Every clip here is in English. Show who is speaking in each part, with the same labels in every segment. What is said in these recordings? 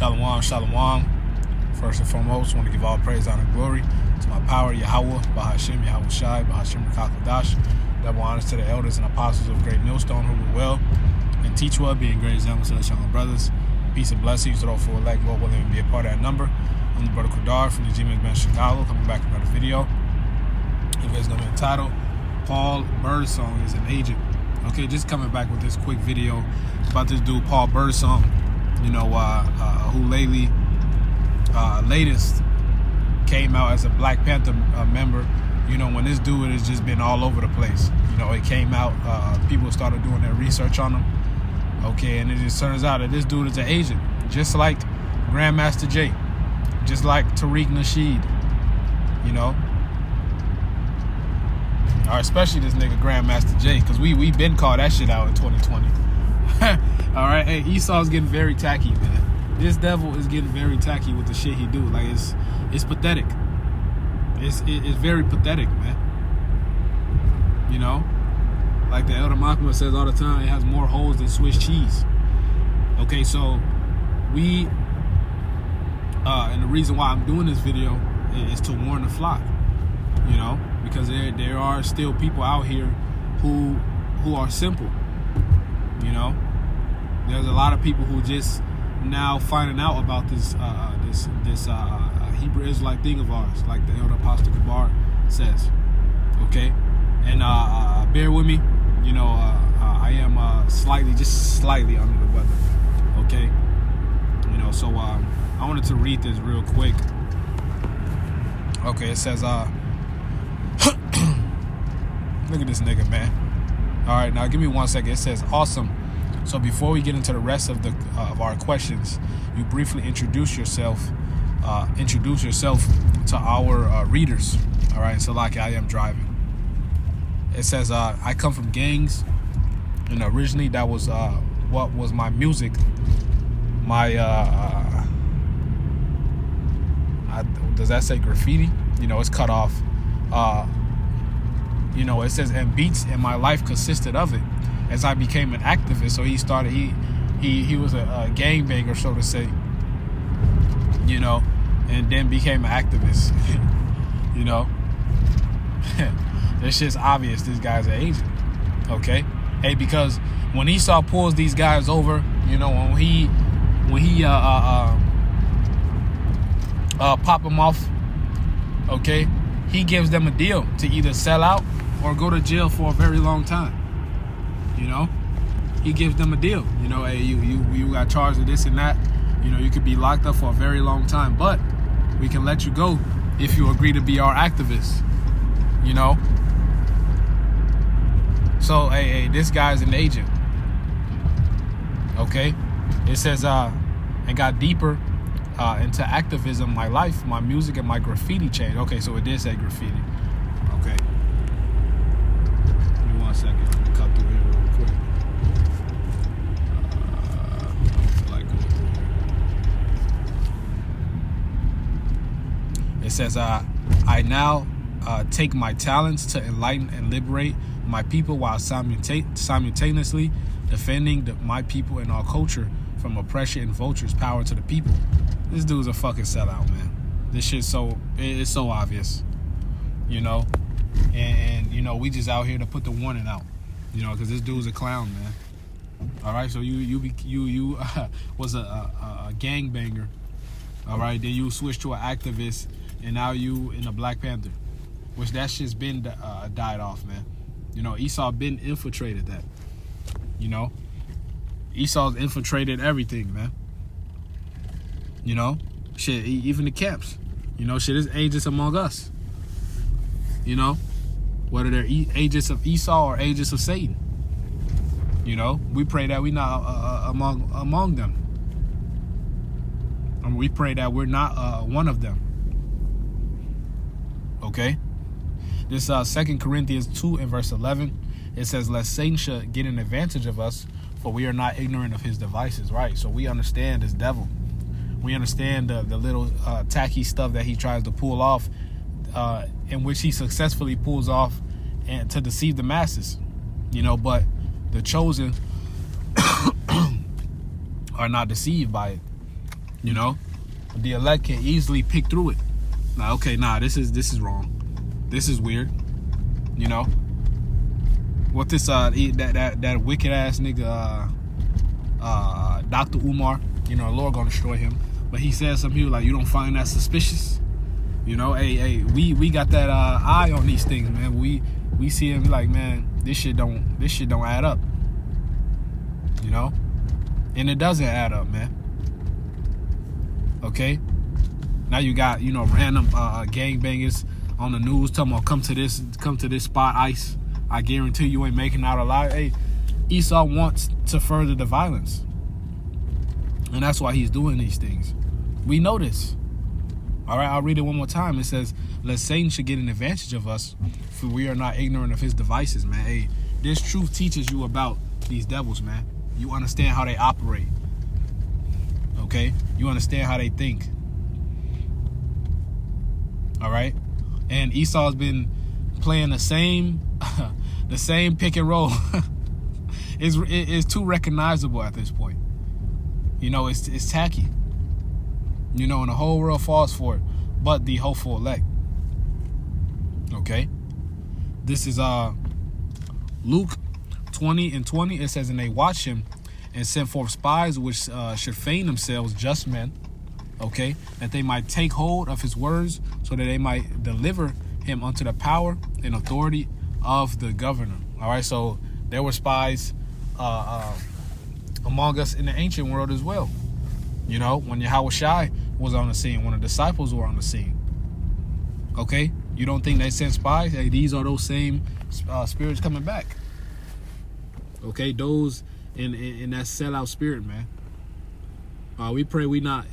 Speaker 1: Shalom, shalom. First and foremost, I want to give all praise, honor, and glory to my power, Yahweh, Bahashim, Yahweh Shai, Bahashim, Kakadash. Double honors to the elders and apostles of Great Millstone who will well and teach well, being great examples to the young brothers. Peace and blessings to those who elect, Lord willing, and be a part of that number. I'm the brother Kudar from the G-Man's Band Chicago, coming back with another video. The video's going to be entitled, Paul Birdsong is an Agent. Okay, just coming back with this quick video about this dude, Paul Birdsong, who lately, latest came out as a Black Panther member. You know, when this dude has just been all over the place. You know, it came out, people started doing their research on him. Okay, and it just turns out that this dude is an agent, just like Grandmaster Jay, just like Tariq Nasheed, you know. Or especially this nigga Grandmaster Jay, because we been called that shit out in 2020. All right, hey, Esau's getting very tacky, man. This devil is getting very tacky with the shit he do. Like, it's pathetic. It's very pathetic, man. You know, like the Elder Makma says all the time, it has more holes than Swiss cheese. Okay, so we, and the reason why I'm doing this video is to warn the flock. You know, because there are still people out here who are simple. You know, there's a lot of people who just now finding out about this Hebrew Israelite thing of ours, like the Elder Apostle Kabar says. Okay, and bear with me. You know, I am just slightly under the weather. Okay, you know, so I wanted to read this real quick. Okay, it says look at this nigga, man. All right, now give me 1 second. It says, awesome. So before we get into the rest of our questions, you briefly introduce yourself to our readers. All right, so like I am driving. It says, I come from gangs, and originally that was what was my music. My does that say graffiti? You know, it's cut off. You know, it says, and beats in my life consisted of it. As I became an activist, so he was a gangbanger, so to say. You know, and then became an activist. You know, it's just obvious this guy's an agent. Okay, hey, because when Esau pulls these guys over, you know, when he pop them off, okay, he gives them a deal to either sell out or go to jail for a very long time. You know, he gives them a deal. You know, hey, you got charged with this and that. You know, you could be locked up for a very long time, but we can let you go if you agree to be our activist. You know, so hey, this guy's an agent. Okay, it says and got deeper into activism, my life, my music, and my graffiti changed. Okay, so it did say graffiti. Okay. Give me 1 second. Let me cut through here real quick. It says, I now take my talents to enlighten and liberate my people while simultaneously defending my people and our culture from oppression and vultures' power to the people. This dude's a fucking sellout, man. This shit's it's so obvious, you know, and you know, we just out here to put the warning out, you know, because this dude's a clown, man. All right, so you was a gangbanger, all right, then you switched to an activist, and now you in a Black Panther, which that shit's been died off, man. You know, Esau been infiltrated that, you know, Esau's infiltrated everything, man. You know, shit, even the camps. You know, shit is agents among us. You know, whether they're agents of Esau or agents of Satan. You know, we pray that we not among them. And we pray that we're not one of them. Okay? This 2 Corinthians 2 and verse 11, it says, lest Satan should get an advantage of us, for we are not ignorant of his devices. Right? So we understand this devil. We understand the little tacky stuff that he tries to pull off, in which he successfully pulls off and to deceive the masses. You know, but the chosen are not deceived by it. You know, the elect can easily pick through it. Like, okay, nah, this is wrong. This is weird. You know, what this that wicked ass nigga Dr. Umar. You know, the Lord gonna destroy him. But he said some people like, you don't find that suspicious? You know, hey, we got that eye on these things, man. We see him like, man, this shit don't add up. You know, and it doesn't add up, man. Okay, now you got, you know, random gangbangers on the news talking about come to this spot, ICE. I guarantee you ain't making out alive. Hey, Esau wants to further the violence, and that's why he's doing these things. We know this. All right, I'll read it one more time. It says, lest Satan should get an advantage of us, for we are not ignorant of his devices, man. Hey, this truth teaches you about these devils, man. You understand how they operate. Okay? You understand how they think. All right? And Esau's been playing the same pick and roll. It's too recognizable at this point. You know, it's tacky. You know, and the whole world falls for it, but the hopeful elect. Okay? This is Luke 20:20. It says, and they watched him and sent forth spies which should feign themselves just men, okay, that they might take hold of his words, so that they might deliver him unto the power and authority of the governor. All right, so there were spies among us in the ancient world as well. You know, when Yahushua was on the scene, when the disciples were on the scene. Okay, you don't think they sent spies? Hey, these are those same spirits coming back. Okay, those in that sellout spirit, man. We pray we're not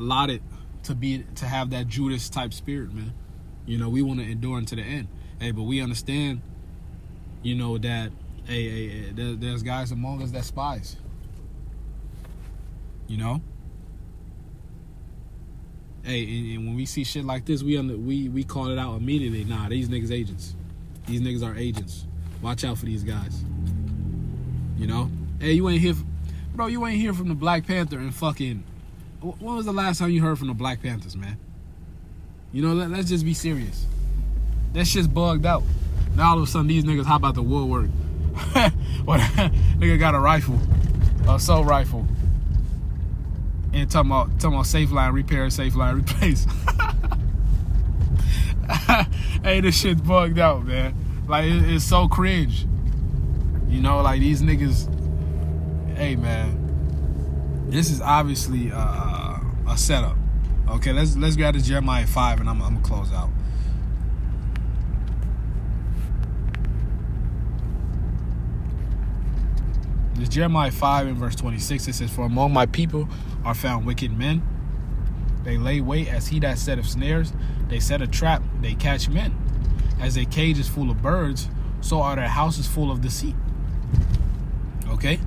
Speaker 1: lauded to have that Judas type spirit, man. You know, we want to endure unto the end. Hey, but we understand, you know, that there's guys among us that spies. You know. Hey, and when we see shit like this, we call it out immediately. Nah, these niggas agents. These niggas are agents. Watch out for these guys. You know? Hey, you ain't hear from the Black Panther and fucking... When was the last time you heard from the Black Panthers, man? You know, let's just be serious. That shit's bugged out. Now all of a sudden these niggas hop out the woodwork. Nigga got a rifle. Assault rifle. And talking about safe line repair, safe line replace. Hey, this shit's bugged out, man. Like, it's so cringe. You know, like these niggas. Hey, man, this is obviously a setup. Okay, let's grab to Jeremiah 5, and I'm gonna close out. This Jeremiah 5 and verse 26. It says, "For among my people are found wicked men. They lay wait as he that setteth snares. They set a trap, they catch men. As a cage is full of birds, so are their houses full of deceit." Okay?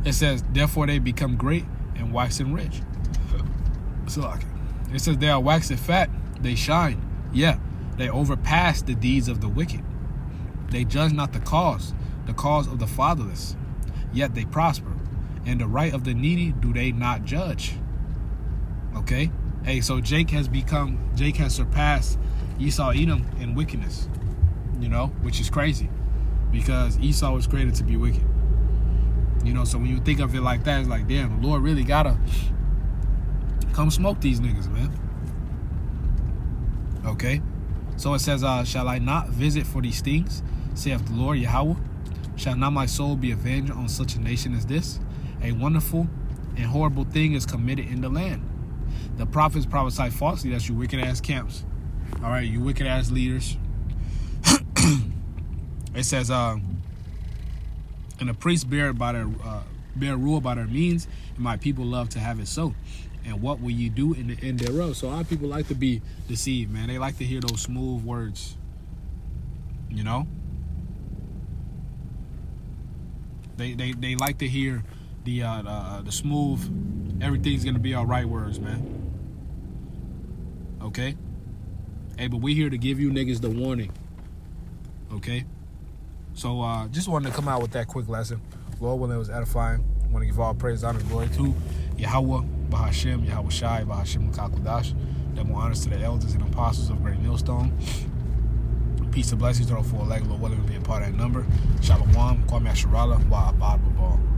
Speaker 1: It says, "Therefore they become great and waxen rich." It says, "They are waxen fat, they shine. Yeah, they overpass the deeds of the wicked. They judge not the cause of the fatherless. Yet they prosper. And the right of the needy do they not judge." Okay? Hey, so Jake has surpassed Esau Edom in wickedness. You know, which is crazy. Because Esau was created to be wicked. You know, so when you think of it like that, it's like, damn, the Lord really gotta come smoke these niggas, man. Okay? So it says, "Shall I not visit for these things, saith the Lord Yahweh? Shall not my soul be avenged on such a nation as this? A wonderful and horrible thing is committed in the land. The prophets prophesy falsely." That's you wicked ass camps. All right, you wicked ass leaders. It says, "And the priests bear rule by their means, and my people love to have it so. And what will you do in the end thereof?" So our people like to be deceived, man. They like to hear those smooth words. You know? They like to hear the smooth, everything's gonna be all right words, man. Okay? Hey, but we here to give you niggas the warning. Okay? So just wanted to come out with that quick lesson. Lord willing, it was edifying. I want to give all praise, honor, and glory to Yahweh, Bahashem, Yahweh Shai, Bahashem Kakudash. That more honors to the elders and apostles of Great Millstone. Peace and blessings to the full leg, Lord willing, be a part of that number. Shalom, Kwame Asherala, Wa Abad Babal.